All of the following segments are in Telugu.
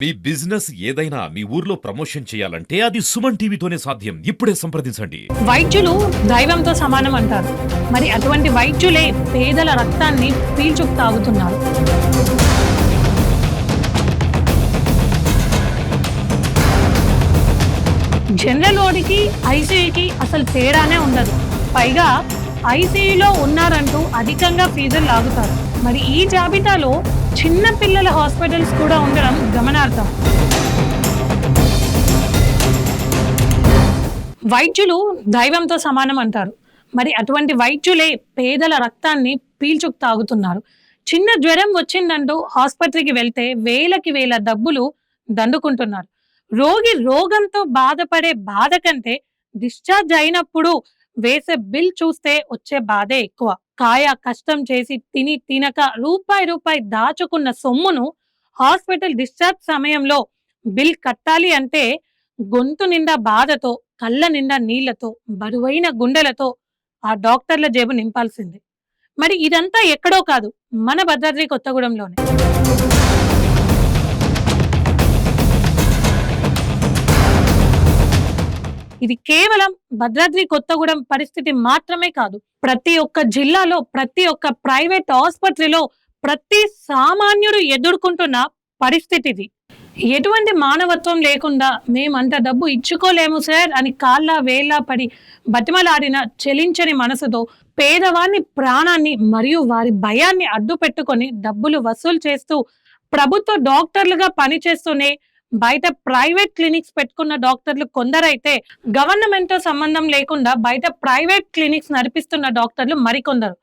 మీ బిజినెస్ ఏదైనా మీ ఊర్లో ప్రమోషన్ చేయాలంటే అది సుమన్ టీవీతోనే సాధ్యం. ఇప్పుడే సంప్రదించండి. వైద్యులు దైవంతో సమానం అంటారు. మరి అటువంటి వైద్యులే పేదల రక్తాన్ని పీల్చుకు తాగుతున్నారు. జనరల్ వార్డుకి ఐసీయూకి అసలు తేడానే ఉండదు. పైగా ఐసీయూలో ఉన్నారంటూ అధికంగా ఫీజులు లాగుతారు. మరి ఈ జాబితాలో చిన్న పిల్లల హాస్పిటల్స్ కూడా ఉండడం గమనార్హం. వైద్యులు దైవంతో సమానం అంటారు. మరి అటువంటి వైద్యులే పేదల రక్తాన్ని పీల్చుకు తాగుతున్నారు. చిన్న జ్వరం వచ్చిందంటూ ఆసుపత్రికి వెళ్తే వేలకి వేల డబ్బులు దండుకుంటున్నారు. రోగి రోగంతో బాధపడే బాధ కంటే డిశ్చార్జ్ అయినప్పుడు వేసే బిల్ చూస్తే వచ్చే బాధే ఎక్కువ. కాయ కష్టం చేసి తిని తినక రూపాయి దాచుకున్న సొమ్మును హాస్పిటల్ డిశ్చార్జ్ సమయంలో బిల్ కట్టాలి అంటే గొంతు నిండా బాధతో, కళ్ళ నిండా నీళ్లతో, బరువైన గుండెలతో ఆ డాక్టర్ల జేబు నింపాల్సిందే. మరి ఇదంతా ఎక్కడో కాదు, మన భద్రాద్రి కొత్తగూడెంలోనే. ఇది కేవలం భద్రాద్రి కొత్తగూడెం పరిస్థితి మాత్రమే కాదు. ప్రతి ఒక్క జిల్లాలో, ప్రతి ఒక్క ప్రైవేట్ ఆసుపత్రిలో ప్రతి సామాన్యుడు ఎదుర్కొంటున్న పరిస్థితి ఇది. ఎటువంటి మానవత్వం లేకుండా మేమంత డబ్బు ఇచ్చుకోలేము సార్ అని కాళ్ళ వేళ్ళ పడి బతిమలాడిన చెలించని మనసుతో పేదవాన్ని ప్రాణాన్ని మరియు వారి భయాన్ని అడ్డు పెట్టుకొని డబ్బులు వసూలు చేస్తూ ప్రభుత్వ డాక్టర్లుగా పనిచేస్తూనే బయట ప్రైవేట్ క్లినిక్స్ పెట్టుకున్న డాక్టర్లు కొందరైతే, గవర్నమెంట్ తో సంబంధం లేకుండా బయట ప్రైవేట్ క్లినిక్స్ నడిపిస్తున్న డాక్టర్లు మరికొందరు.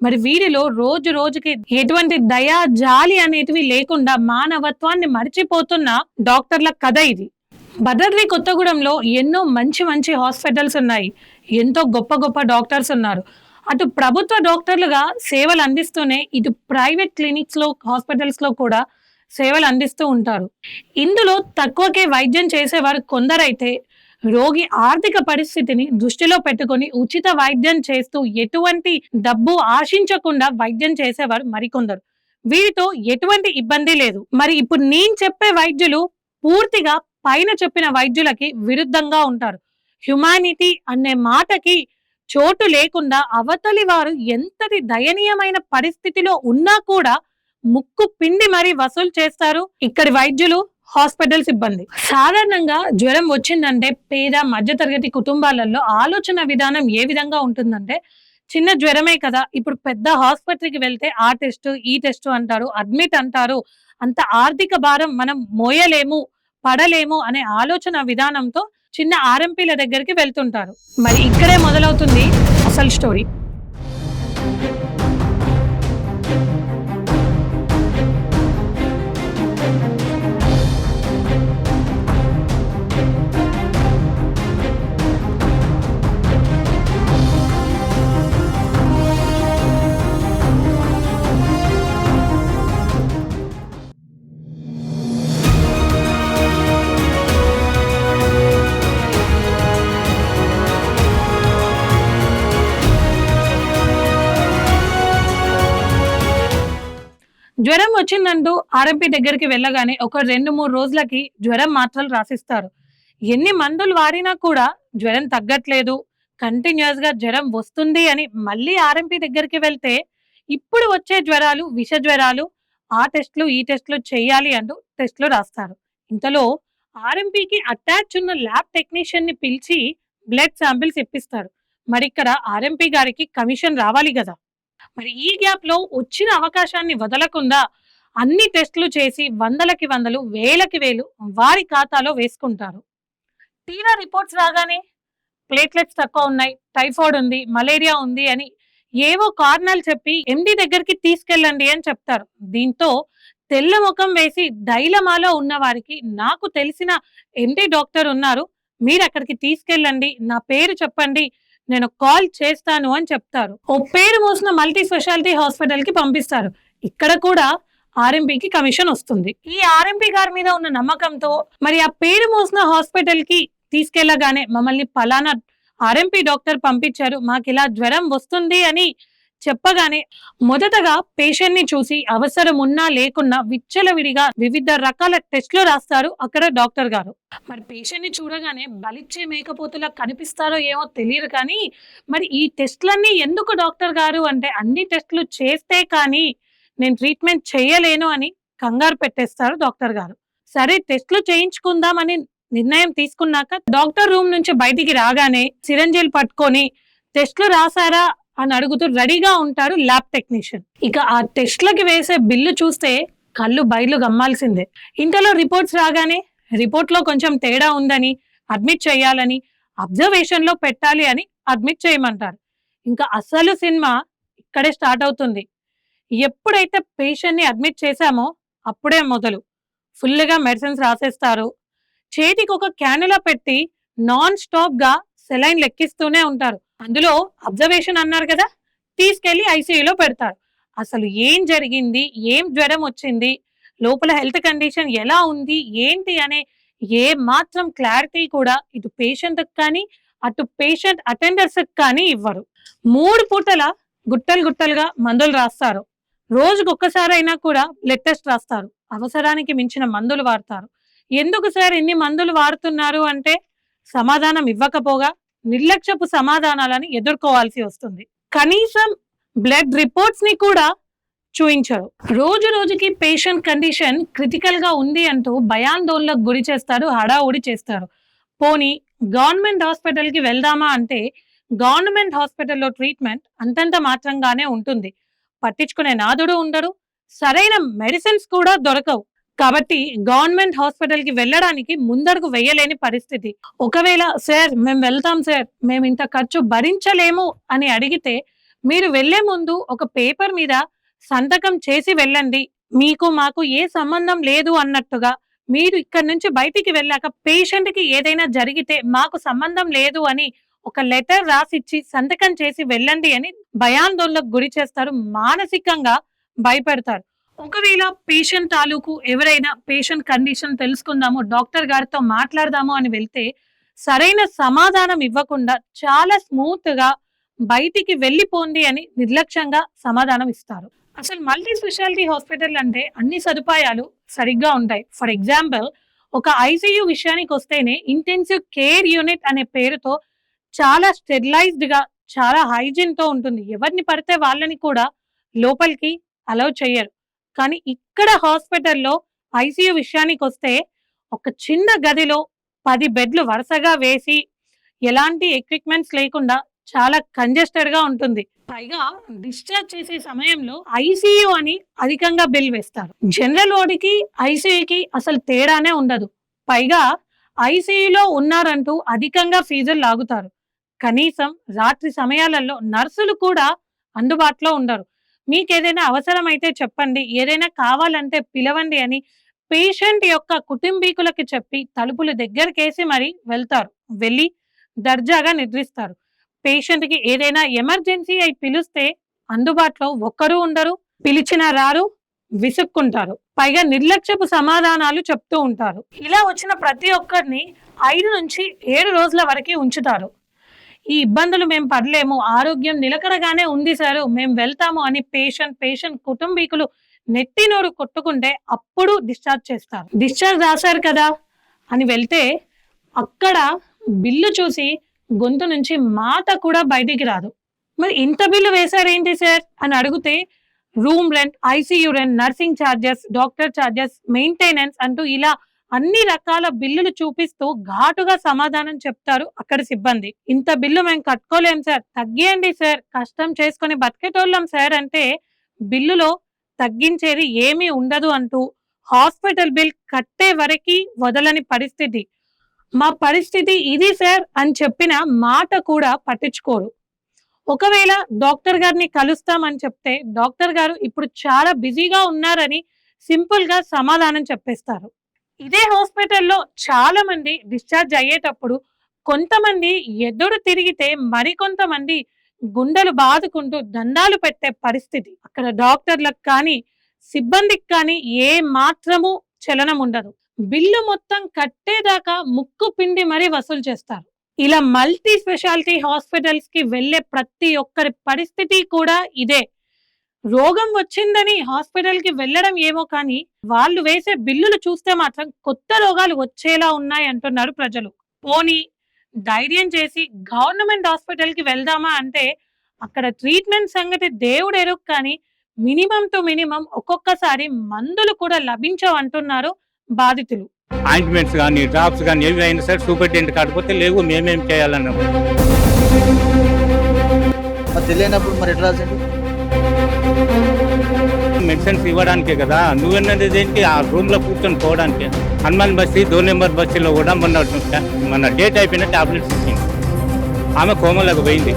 మరి వీరిలో రోజు రోజుకి ఎటువంటి దయా జాలి అనేటివి లేకుండా మానవత్వాన్ని మర్చిపోతున్న డాక్టర్ల కథ ఇది. భద్రాద్రి కొత్తగూడెంలో ఎన్నో మంచి మంచి హాస్పిటల్స్ ఉన్నాయి. ఎంతో గొప్ప గొప్ప డాక్టర్స్ ఉన్నారు. అటు ప్రభుత్వ డాక్టర్లుగా సేవలు అందిస్తూనే ఇటు ప్రైవేట్ క్లినిక్స్ లో, హాస్పిటల్స్ లో కూడా సేవలు అందిస్తూ ఉంటారు. ఇందులో తక్కువకే వైద్యం చేసేవారు కొందరైతే రోగి ఆర్థిక పరిస్థితిని దృష్టిలో పెట్టుకొని ఉచిత వైద్యం చేస్తూ ఎటువంటి డబ్బు ఆశించకుండా వైద్యం చేసేవారు మరికొందరు. వీరితో ఎటువంటి ఇబ్బంది లేదు. మరి ఇప్పుడు నేను చెప్పే వైద్యులు పూర్తిగా పైన చెప్పిన వైద్యులకి విరుద్ధంగా ఉంటారు. హ్యుమానిటీ అనే మాటకి చోటు లేకుండా అవతలి వారు ఎంతటి దయనీయమైన పరిస్థితిలో ఉన్నా కూడా ముక్కు పిండి మరీ వసూలు చేస్తారు ఇక్కడి వైద్యులు, హాస్పిటల్ సిబ్బంది. సాధారణంగా జ్వరం వచ్చిందంటే పేద మధ్యతరగతి కుటుంబాలలో ఆలోచన విధానం ఏ విధంగా ఉంటుందంటే, చిన్న జ్వరమే కదా, ఇప్పుడు పెద్ద ఆసుపత్రికి వెళ్తే ఆ టెస్ట్ ఈ టెస్ట్ అంటారు, అడ్మిట్ అంటారు, అంత ఆర్థిక భారం మనం మోయలేము, పడలేము అనే ఆలోచన విధానంతో చిన్న ఆర్ఎంపీల దగ్గరికి వెళ్తుంటారు. మరి ఇక్కడే మొదలవుతుంది అసలు స్టోరీ. జ్వరం వచ్చిందంటూ ఆర్ఎంపీ దగ్గరికి వెళ్ళగానే ఒక 2-3 రోజులకి జ్వరం మాత్రలు రాసిస్తారు. ఎన్ని మందులు వాడినా కూడా జ్వరం తగ్గట్లేదు, కంటిన్యూస్ గా జ్వరం వస్తుంది అని మళ్ళీ ఆర్ఎంపీ దగ్గరికి వెళ్తే ఇప్పుడు వచ్చే జ్వరాలు విష జ్వరాలు, ఆ టెస్ట్లు ఈ టెస్ట్లు చేయాలి అంటూ టెస్ట్లు రాస్తారు. ఇంతలో ఆర్ఎంపీకి అటాచ్ ఉన్న ల్యాబ్ టెక్నీషియన్ ని పిలిచి బ్లడ్ శాంపిల్స్ ఇప్పిస్తారు. మరి ఇక్కడ ఆర్ఎంపీ గారికి కమిషన్ రావాలి కదా. మరి ఈ గ్యాప్ లో వచ్చిన అవకాశాన్ని వదలకుండా అన్ని టెస్టులు చేసి వందలకి వందలు, వేలకి వేలు వారి ఖాతాలో వేసుకుంటారు. తీరా రిపోర్ట్స్ రాగానే ప్లేట్లెట్స్ తక్కువ ఉన్నాయి, టైఫాయిడ్ ఉంది, మలేరియా ఉంది అని ఏవో కారణాలు చెప్పి ఎండి దగ్గరికి తీసుకెళ్ళండి అని చెప్తారు. దీంతో తెల్ల ముఖం వేసి డైలమాలో ఉన్న వారికి, నాకు తెలిసిన ఎండి డాక్టర్ ఉన్నారు, మీరు అక్కడికి తీసుకెళ్ళండి, నా పేరు చెప్పండి, నేను కాల్ చేస్తాను అని చెప్తారు. ఓ పేరు మోసిన మల్టీ స్పెషాలిటీ హాస్పిటల్ కి పంపిస్తారు. ఇక్కడ కూడా ఆర్ఎంపీకి కమిషన్ వస్తుంది. ఈ ఆర్ఎంపీ గారి మీద ఉన్న నమ్మకంతో మరి ఆ పేరు మోసిన హాస్పిటల్ కి తీసుకెళ్లగానే మమ్మల్ని పలానా ఆర్ఎంపీ డాక్టర్ పంపించారు, మాకు ఇలా జ్వరం వస్తుంది అని చెప్పగానే మొదటగా పేషెంట్ ని చూసి అవసరం ఉన్నా లేకున్నా విచ్చలవిడిగా వివిధ రకాల టెస్టులు రాస్తారు అక్కడ డాక్టర్ గారు. మరి పేషెంట్ ని చూడగానే బలిచ్చే మేకపోతులా కనిపిస్తారో ఏమో తెలియదు కానీ మరి ఈ టెస్టులన్నీ ఎందుకు డాక్టర్ గారు అంటే అన్ని టెస్టులు చేస్తే కానీ నేను ట్రీట్మెంట్ చేయలేను అని కంగారు పెట్టేస్తారు డాక్టర్ గారు. సరే టెస్టులు చేయించుకుందామని నిర్ణయం తీసుకున్నాక డాక్టర్ రూమ్ నుంచి బయటికి రాగానే సిరంజీలు పట్టుకొని టెస్టులు రాసారా అని అడుగుతూ రెడీగా ఉంటారు ల్యాబ్ టెక్నీషియన్. ఇక ఆ టెస్ట్లకి వేసే బిల్లు చూస్తే కళ్ళు బయలు గమ్మాల్సిందే. ఇంతలో రిపోర్ట్స్ రాగానే రిపోర్ట్ లో కొంచెం తేడా ఉందని అడ్మిట్ చేయాలని అబ్జర్వేషన్ లో పెట్టాలి అని అడ్మిట్ చేయమంటారు. ఇంకా అసలు సినిమా ఇక్కడే స్టార్ట్ అవుతుంది. ఎప్పుడైతే పేషెంట్ ని అడ్మిట్ చేశామో అప్పుడే మొదలు. ఫుల్గా మెడిసిన్స్ రాసేస్తారు. చేతికి ఒక క్యానులా పెట్టి నాన్ స్టాప్ గా సెలైన్ లెక్కిస్తూనే ఉంటారు. అందులో అబ్జర్వేషన్ అన్నారు కదా, తీసుకెళ్లి ఐసీయూలో పెడతారు. అసలు ఏం జరిగింది, ఏం జ్వరం వచ్చింది, లోపల హెల్త్ కండిషన్ ఎలా ఉంది ఏంటి అనే ఏ మాత్రం క్లారిటీ కూడా ఇటు పేషెంట్ కానీ అటు పేషెంట్ అటెండర్స్ కానీ ఇవ్వరు. 3 పూటల గుట్టలు గుట్టలుగా మందులు రాస్తారు. రోజుకు ఒక్కసారైనా కూడా బ్లడ్ టెస్ట్ రాస్తారు. అవసరానికి మించిన మందులు వాడతారు. ఎందుకు సార్ ఇన్ని మందులు వాడుతున్నారు అంటే సమాధానం ఇవ్వకపోగా నిర్లక్ష్యపు సమాధానాలని ఎదుర్కోవాల్సి వస్తుంది. కనీసం బ్లడ్ రిపోర్ట్స్ ని కూడా చూయించరు. రోజు రోజుకి పేషెంట్ కండిషన్ క్రిటికల్ గా ఉంది అంటూ భయాందోళనకు గురి చేస్తారు, హడావుడి చేస్తారు. పోనీ గవర్నమెంట్ హాస్పిటల్ కి వెళ్దామా అంటే గవర్నమెంట్ హాస్పిటల్లో ట్రీట్మెంట్ అంతంత మాత్రంగానే ఉంటుంది. పట్టించుకునే నాదుడు ఉండరు, సరైన మెడిసిన్స్ కూడా దొరకవు. కాబట్టి గవర్నమెంట్ హాస్పిటల్ కి వెళ్ళడానికి ముందడుగు వేయలేని పరిస్థితి. ఒకవేళ సార్ మేము వెళ్తాం సార్, మేము ఇంత ఖర్చు భరించలేము అని అడిగితే మీరు వెళ్లే ముందు ఒక పేపర్ మీద సంతకం చేసి వెళ్ళండి, మీకు మాకు ఏ సంబంధం లేదు అన్నట్టుగా. మీరు ఇక్కడ నుంచి బయటికి వెళ్ళాక పేషెంట్ కి ఏదైనా జరిగితే మాకు సంబంధం లేదు అని ఒక లెటర్ రాసిచ్చి సంతకం చేసి వెళ్ళండి అని భయాందోళనకు గురి చేస్తారు, మానసికంగా భయపెడతారు. ఒకవేళ పేషెంట్ తాలూకు ఎవరైనా పేషెంట్ కండిషన్ తెలుసుకుందాము, డాక్టర్ గారితో మాట్లాడదాము అని వెళ్తే సరైన సమాధానం ఇవ్వకుండా చాలా స్మూత్ గా బయటికి వెళ్ళిపోండి అని నిర్లక్ష్యంగా సమాధానం ఇస్తారు. అసలు మల్టీ స్పెషాలిటీ హాస్పిటల్ అంటే అన్ని సదుపాయాలు సరిగ్గా ఉంటాయి. ఫర్ ఎగ్జాంపుల్ ఒక ఐసీయూ విషయానికి వస్తేనే ఇంటెన్సివ్ కేర్ యూనిట్ అనే పేరుతో చాలా స్టెరిలైజ్డ్ గా చాలా హైజీన్ తో ఉంటుంది. ఎవరిని పడితే వాళ్ళని కూడా లోపలికి అలౌ చేయరు. కానీ ఇక్కడ హాస్పిటల్లో ఐసీయూ విషయానికి వస్తే ఒక చిన్న గదిలో 10 బెడ్లు వరుసగా వేసి ఎలాంటి ఎక్విప్మెంట్స్ లేకుండా చాలా కంజెస్టెడ్ గా ఉంటుంది. పైగా డిశ్చార్జ్ చేసే సమయంలో ఐసీయూ అని అధికంగా బిల్ వేస్తారు. జనరల్ వార్డుకి ఐసీయూకి అసలు తేడానే ఉండదు. పైగా ఐసీయూలో ఉన్నారంటూ అధికంగా ఫీజులు లాగుతారు. కనీసం రాత్రి సమయాలలో నర్సులు కూడా అందుబాటులో ఉండరు. మీకేదైనా అవసరమైతే చెప్పండి, ఏదైనా కావాలంటే పిలవండి అని పేషెంట్ యొక్క కుటుంబీకులకి చెప్పి తలుపులు దగ్గరకేసి మరి వెళ్తారు. వెళ్ళి దర్జాగా నిద్రిస్తారు. పేషెంట్ కి ఏదైనా ఎమర్జెన్సీ అయి పిలిస్తే అందుబాటులో ఒక్కరూ ఉండరు, పిలిచినా రారు, విసుక్కుంటారు. పైగా నిర్లక్ష్యపు సమాధానాలు చెప్తూ ఉంటారు. ఇలా వచ్చిన ప్రతి ఒక్కరిని 5 నుంచి 7 రోజుల వరకు ఉంచుతారు. ఈ ఇబ్బందులు మేము పడలేము, ఆరోగ్యం నిలకడగానే ఉంది సార్, మేము వెళ్తాము అని పేషెంట్ కుటుంబీకులు నెత్తి నోరు కొట్టుకుంటే అప్పుడు డిశ్చార్జ్ చేస్తారు. డిశ్చార్జ్ రాశారు కదా అని వెళ్తే అక్కడ బిల్లు చూసి గొంతు నుంచి మాట కూడా బయటికి రాదు. మరి ఇంత బిల్లు వేశారేంటి సార్ అని అడిగితే room rent, ICU rent, nursing charges, doctor charges, maintenance అంటూ ఇలా అన్ని రకాల బిల్లులు చూపిస్తూ ఘాటుగా సమాధానం చెప్తారు అక్కడ సిబ్బంది. ఇంత బిల్లు మేము కట్టుకోలేం సార్, తగ్గియండి సార్, కష్టం చేసుకుని బతికేటోళ్ళం సార్ అంటే బిల్లులో తగ్గించేది ఏమీ ఉండదు అంటూ హాస్పిటల్ బిల్ కట్టే వరకు వదలని పరిస్థితి. మా పరిస్థితి ఇది సార్ అని చెప్పిన మాట కూడా పట్టించుకోరు. ఒకవేళ డాక్టర్ గారిని కలుస్తామని చెప్తే డాక్టర్ గారు ఇప్పుడు చాలా బిజీగా ఉన్నారని సింపుల్ గా సమాధానం చెప్పేస్తారు. ఇదే హాస్పిటల్లో చాలా మంది డిశ్చార్జ్ అయ్యేటప్పుడు కొంతమంది ఎదురు తిరిగితే మరికొంతమంది గుండెలు బాదుకుంటూ దండాలు పెట్టే పరిస్థితి. అక్కడ డాక్టర్లకు కానీ సిబ్బందికి కానీ ఏ మాత్రము చలనం ఉండదు. బిల్లు మొత్తం కట్టేదాకా ముక్కు పిండి మరీ వసూలు చేస్తారు. ఇలా మల్టీ స్పెషాలిటీ హాస్పిటల్స్ కి వెళ్లే ప్రతి ఒక్కరి పరిస్థితి కూడా ఇదే. రోగం వచ్చిందని హాస్పిటల్ కి వెళ్ళడం ఏమో కానీ వాళ్ళు వేసే బిల్లులు చూస్తే మాత్రం కొత్త రోగాలు వచ్చేలా ఉన్నాయి అంటున్నారు ప్రజలు. పోనీ ధైర్యం చేసి గవర్నమెంట్ హాస్పిటల్ కి వెళ్దామా అంటే అక్కడ ట్రీట్మెంట్ సంగతి దేవుడు ఎరుగు కానీ మినిమం టు మినిమం ఒక్కొక్కసారి మందులు కూడా లభించవంటున్నారు బాధితులు. ఆయింట్మెంట్స్ కానీ డ్రాప్స్ కానీ ఏవి అయినా సరే సూపరింటెండెంట్ కాకపోతే లేవు మేమేం చేయాలన్నాము. మరి తెలియనప్పుడు మరి ఎట్లా రాసిండు? మెడిసిన్స్ ఇవ్వడానికే కదా, నువ్వన్నది దేనికి ఆ రూమ్ లో కూర్చొని పోవడానికి. హనుమాన్ బస్తీ 2 నెంబర్ బస్సులో కూడా మన డేట్ అయిపోయిన టాబ్లెట్స్ ఇచ్చింది. ఆమె కోమలకు పోయింది.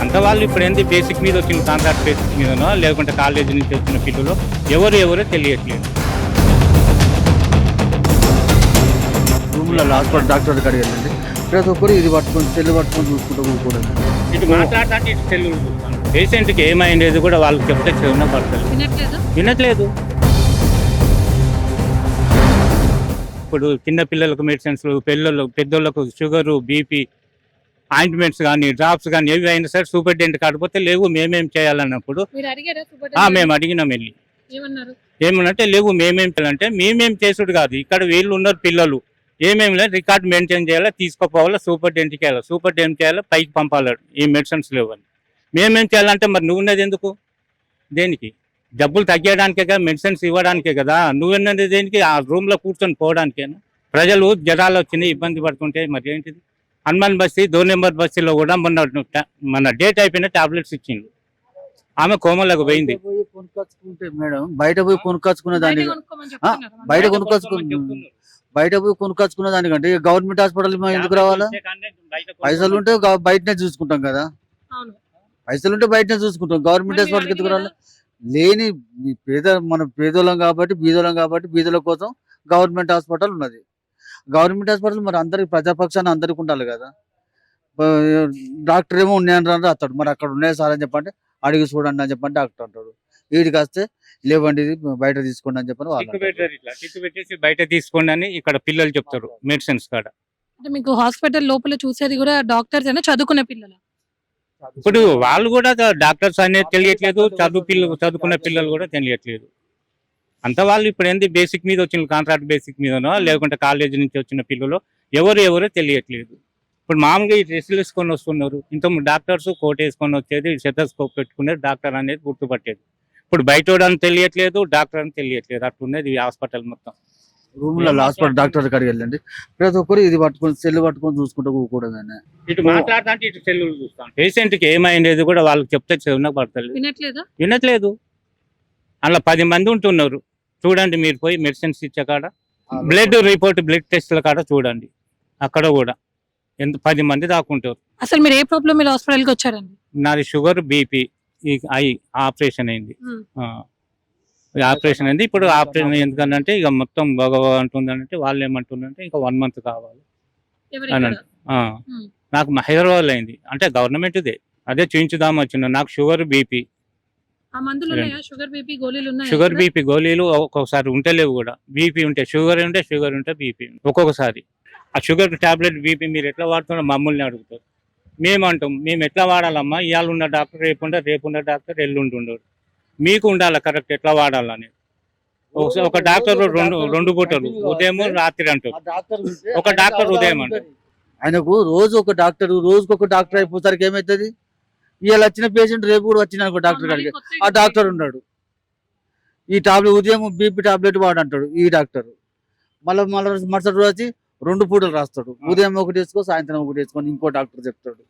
అంత వాళ్ళు ఇప్పుడు ఏంది బేసిక్ మీద వచ్చిన కాంట్రాక్ట్ బేసిక్ మీదనో లేకుంటే కాలేజీ నుంచి వచ్చిన పిల్లలు ఎవరో తెలియట్లేదు. రూమ్లో హాస్పిటల్ డాక్టర్ దగ్గరికి వెళ్ళండి, ప్రతి ఒక్కరు ఇది పట్టుకొని సెల్లు పట్టుకొని చూసుకుంటూ కూడదు. ఇటు మాట్లాడటానికి ఇటు సెల్లు చూస్తాను. పేషెంట్కి ఏమైండేది కూడా వాళ్ళకి చెప్తే చెవున పడతారు, వినట్లేదు. ఇప్పుడు చిన్న పిల్లలకు మెడిసిన్స్, పెద్దోళ్ళకు షుగరు, బీపీ, ఆయింట్మెంట్స్ కానీ డ్రాప్స్ కానీ ఏవి అయినా సరే సూపరింటెండెంట్ కాకపోతే లేవు మేమేం చేయాలన్నప్పుడు మేము అడిగినాం వెళ్ళి. ఏమనంటే లేవు మేమేం చేయాలంటే మేమేం చేసుడు కాదు, ఇక్కడ వీళ్ళు ఉన్నారు పిల్లలు ఏమేమి లేదు, రికార్డ్ మెయింటైన్ చేయాలా, తీసుకోపోవాలా, సూపరింటెండెంట్కి వెళ్ళాలి, సూపరింటెండెంట్ చేయాలి, పైకి పంపాలి. ఈ మెడిసిన్స్ లేవని మేమేం చేయాలంటే మరి నువ్వున్నది ఎందుకు? దేనికి? జబ్బులు తగ్గడానికే కదా, మెడిసిన్స్ ఇవ్వడానికే కదా. నువ్వున్నది దేనికి? ఆ రూమ్లో కూర్చొని పోవడానికేనా? ప్రజలు జ్వరాలు వచ్చినాయి, ఇబ్బంది పడుతుంటే మరి ఏంటిది? హనుమాన్ బస్తీ 2 నెంబర్ బస్సులో కూడా మన డేట్ అయిపోయిన టాబ్లెట్స్ ఇచ్చిండు. ఆమె కోమలకు పోయింది. మేడం బయట పోయి కొనుక్కొచ్చుకునే దానికి బయట పోయి కొనుక్కొచ్చుకునే దానికంటే గవర్నమెంట్ హాస్పిటల్ ఎందుకు రావాలా? పైసలు ఉంటే బయటనే చూసుకుంటాం కదా, పైసలు ఉంటే బయటనే చూసుకుంటాం. గవర్నమెంట్ హాస్పిటల్కి ఎందుకు రావాలి? లేని మన పేదోళ్ళం కాబట్టి బీదోళ్ళ కోసం గవర్నమెంట్ హాస్పిటల్ ఉన్నది. గవర్నమెంట్ హాస్పిటల్ మరి అందరికి ప్రజాపక్షాన్ని అందరికి ఉండాలి కదా. డాక్టర్ ఏమో ఉన్నాయని రాస్తాడు, మరి అక్కడ ఉన్నాయి సార్ అని చెప్పంటే అడిగి చూడండి అని చెప్పండి డాక్టర్ అంటాడు. వీడికి వస్తే లేవండి బయట తీసుకోండి అని చెప్పని పెట్టేసి బయట తీసుకోండి అని ఇక్కడ పిల్లలు చెప్తారు మెడిసిన్స్ కాడ. అంటే మీకు హాస్పిటల్ లోపల చూసేది కూడా డాక్టర్స్ అయినా చదువుకునే పిల్లలు? ఇప్పుడు వాళ్ళు కూడా డాక్టర్స్ అనేది తెలియట్లేదు, చదువుకున్న పిల్లలు కూడా తెలియట్లేదు. అంత వాళ్ళు ఇప్పుడు ఏంది బేసిక్ మీద వచ్చిన కాంట్రాక్ట్ బేసిక్ మీదనో లేకుంటే కాలేజీ నుంచి వచ్చిన పిల్లలు ఎవరో తెలియట్లేదు. ఇప్పుడు మామూలుగా ఈ డ్రెస్సులు వేసుకొని వస్తున్నారు. ఇంత డాక్టర్స్ కోట్ వేసుకొని వచ్చేది, స్టెథోస్కోప్ పెట్టుకునేది, డాక్టర్ అనేది గుర్తుపట్టేది. ఇప్పుడు బయట అని తెలియట్లేదు, డాక్టర్ అని తెలియట్లేదు. అట్లున్నది ఈ హాస్పిటల్ మొత్తం. రూమ్లో హాస్పిటల్ డాక్టర్ దగ్గరికి వెళ్ళండి, ప్రతి ఒక్కరు ఇది పట్టుకొని సెల్లు పట్టుకొని చూసుకుంటూ కూడదని. ఇటు మాట్లాడటానికి ఇటు సెల్లు చూస్తాను. పేషెంట్కి ఏమైండేది కూడా వాళ్ళకి చెప్తే చెవున పడతలేదు, వినట్లేదు. అలా 10 మంది ఉంటున్నారు. చూడండి మీరు పోయి మెడిసిన్స్ ఇచ్చే కాడ, బ్లడ్ రిపోర్ట్, బ్లడ్ టెస్ట్ల కాడ చూడండి, అక్కడ కూడా 10 మంది దాకుంటారు. అసలు మీరు ఏ ప్రాబ్లం మీద హాస్పిటల్కి వచ్చారండి? నాది షుగర్, బీపీ, ఐ ఆపరేషన్ అయింది. ఆపరేషన్ అయింది. ఇప్పుడు ఆపరేషన్ ఎందుకంటే ఇక మొత్తం బాగా అంటుందంటే వాళ్ళు ఏమంటుందంటే ఇంకా 1 మంత్ కావాలి అని. నాకు హైదరాబాద్ అయింది, అంటే గవర్నమెంట్దే, అదే చూయించుదాం వచ్చిన. నాకు షుగర్, బీపీ, షుగర్ బీపీ గోళీలు ఒక్కొక్కసారి ఉంటలేవు కూడా. బీపీ ఉంటే షుగర్ ఉంటే బీపీ ఒక్కొక్కసారి. ఆ షుగర్ టాబ్లెట్, బీపీ మీరు ఎట్లా వాడుతున్నా మమ్మల్ని అడుగుతారు. మేము అంటాం మేము ఎట్లా వాడాలమ్మా, ఇవాళ ఉన్న డాక్టర్ రేపు ఉన్న డాక్టర్ ఎల్లుండి ఉండడు. మీకు ఉండాలి కరెక్ట్ ఎట్లా వాడాలని. ఒక డాక్టర్ రెండు పూటలు, ఉదయం రాత్రి అంటారు. ఒక డాక్టర్ ఉదయం అంటారు. ఆయనకు రోజు ఒక డాక్టర్, రోజుకు ఒక డాక్టర్ అయిపోతారికి ఏమవుతుంది? ఇవాళ వచ్చిన పేషెంట్ రేపు కూడా వచ్చిన డాక్టర్ కాడికి ఆ డాక్టర్ ఉన్నాడు. ఈ టాబ్లెట్ ఉదయం బీపీ టాబ్లెట్ వాడంటాడు ఈ డాక్టర్, మళ్ళీ మరుసటి రోజు వచ్చి 2 పూటలు రాస్తాడు. ఉదయం ఒకటి వేసుకో, సాయంత్రం ఒకటి వేసుకొని ఇంకో డాక్టర్ చెప్తాడు.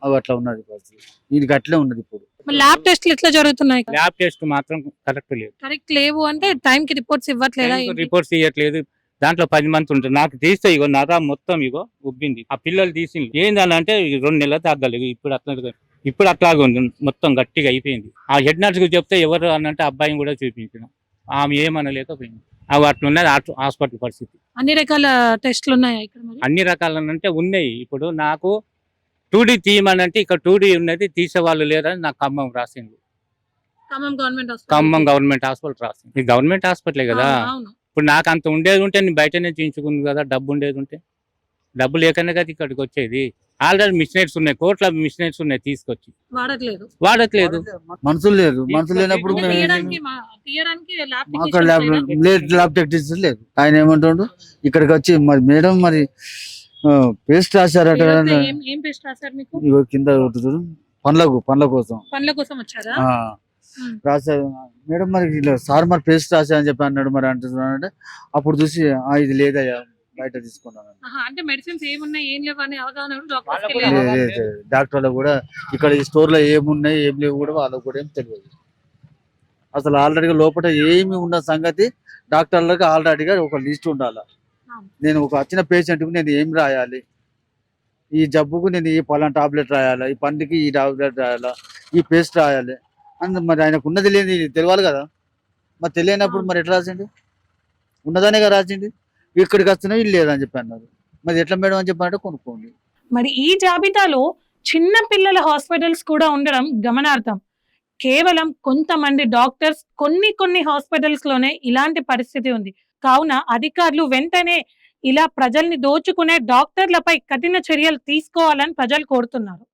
అవి అట్లా ఉన్నది పరిస్థితి. దీనికి అట్లే ఉన్నది. ఇప్పుడు ల్యాబ్ టెస్ట్లు ఎట్లా జరుగుతున్నాయి? ల్యాబ్ టెస్ట్ మాత్రం కరెక్ట్ లేవు అంటే టైం కి రిపోర్ట్స్ ఇవ్వట్లేదా? రిపోర్ట్స్ ఇవ్వట్లేదు. దాంట్లో 10 మంది ఉంటారు. నాకు తీస్తే ఇగో నరా మొత్తం ఇగో ఉబ్బింది. ఆ పిల్లలు తీసి ఏంటంటే 2 నెలలు తగ్గలేదు. ఇప్పుడు అట్లాగే ఉంది, మొత్తం గట్టిగా అయిపోయింది. ఆ హెడ్ నర్స్ కు చెప్తే ఎవరు అనంటే అబ్బాయిని కూడా చూపించిన, ఆమె ఏమనలేకపోయింది. అవి అట్లున్నది హాస్పిటల్ పరిస్థితి. అన్ని రకాల టెస్ట్లు ఉన్నాయా ఇక్కడ? అన్ని రకాలంటే ఉన్నాయి. ఇప్పుడు నాకు 2D తీయమనంటే ఇక్కడ 2D ఉన్నది, తీసేవాళ్ళు లేరని నాకు ఖమ్మం రాసింది. ఖమ్మం గవర్నమెంట్ హాస్పిటల్ రాసింది. ఇది గవర్నమెంట్ హాస్పిటలే కదా. ఇప్పుడు నాకు అంత ఉండేది ఉంటే నేను బయటనే చేయించుకుంది కదా, డబ్బు ఉండేది ఉంటే. డబ్బు లేకనే కదా ఇక్కడికి వచ్చేది. ఆల్రెడీ మిషనరీస్ ఉన్నాయి, కోట్ల మిషనరీస్ ఉన్నాయి, తీసుకొచ్చి వాడట్లేదు. వాడట్లేదు. మనుషులు లేరు, మనుషులు లేనప్పుడు అంటే మేము తీయడానికి lab అక్కడ technicians లేరా? ల్యాబ్ టెక్నీషియన్ లేదు. ఆయన ఏమంటాడు ఇక్కడికి వచ్చి మరి మేడం మరి పేస్ట్ రాశారట, మీరంతా ఏం పేస్ట్ రాశారు మీకు? ఇగో కింద ఒకటి చూడు, పండ్ల కోసం పనుల కోసం వచ్చారా? ఆ, ఉమ్. రాశారు మేడం మరి ఇలా సార్ మరి పేస్ట్ రాశా అని చెప్పి అన్నాడు. మరి అంటున్నాడంటే అప్పుడు చూసి ఇది లేదయ్యా బయట తీసుకున్నాను. ఆహా, అంటే మెడిసిన్స్ ఏమున్నాయి ఏం లేవు అనే అవగాహన వాళ్ళకు డాక్టర్స్ కూడా డాక్టర్లు కూడా ఇక్కడ ఈ స్టోర్ లో ఏమున్నాయి ఏం లేవు కూడా వాళ్ళకు కూడా ఏం తెలియదు. అసలు ఆల్రెడీగా లోపల ఏమి ఉన్న సంగతి డాక్టర్లకు ఆల్రెడీగా ఒక లిస్ట్ ఉండాలి. నేను ఒక వచ్చిన పేషెంట్కు నేను ఏం రాయాలి, ఈ జబ్బుకు నేను ఈ పలానా టాబ్లెట్ రాయాలా, ఈ పండుకి ఈ టాబ్లెట్ రాయాలా, ఈ పేస్ట్ రాయాలి అని మరి ఆయనకు ఉన్నది లేని తెలియాలి కదా. మరి తెలియనప్పుడు మరి ఎట్లా రాసిండు? ఉన్నదానేగా రాసిండు. ఇక్కడికి వస్తున్నా ఇల్లు లేదని చెప్పి అన్నారు. మరి ఎట్లా మేడం అని చెప్పారంటే కొనుక్కోండి. మరి ఈ జాబితాలో చిన్న పిల్లల హాస్పిటల్స్ కూడా ఉండడం గమనార్థం. కేవలం కొంతమంది డాక్టర్స్ కొన్ని హాస్పిటల్స్ లోనే ఇలాంటి పరిస్థితి ఉంది. కావున అధికారులు వెంటనే ఇలా ప్రజల్ని దోచుకునే డాక్టర్లపై కఠిన చర్యలు తీసుకోవాలని ప్రజలు కోరుతున్నారు.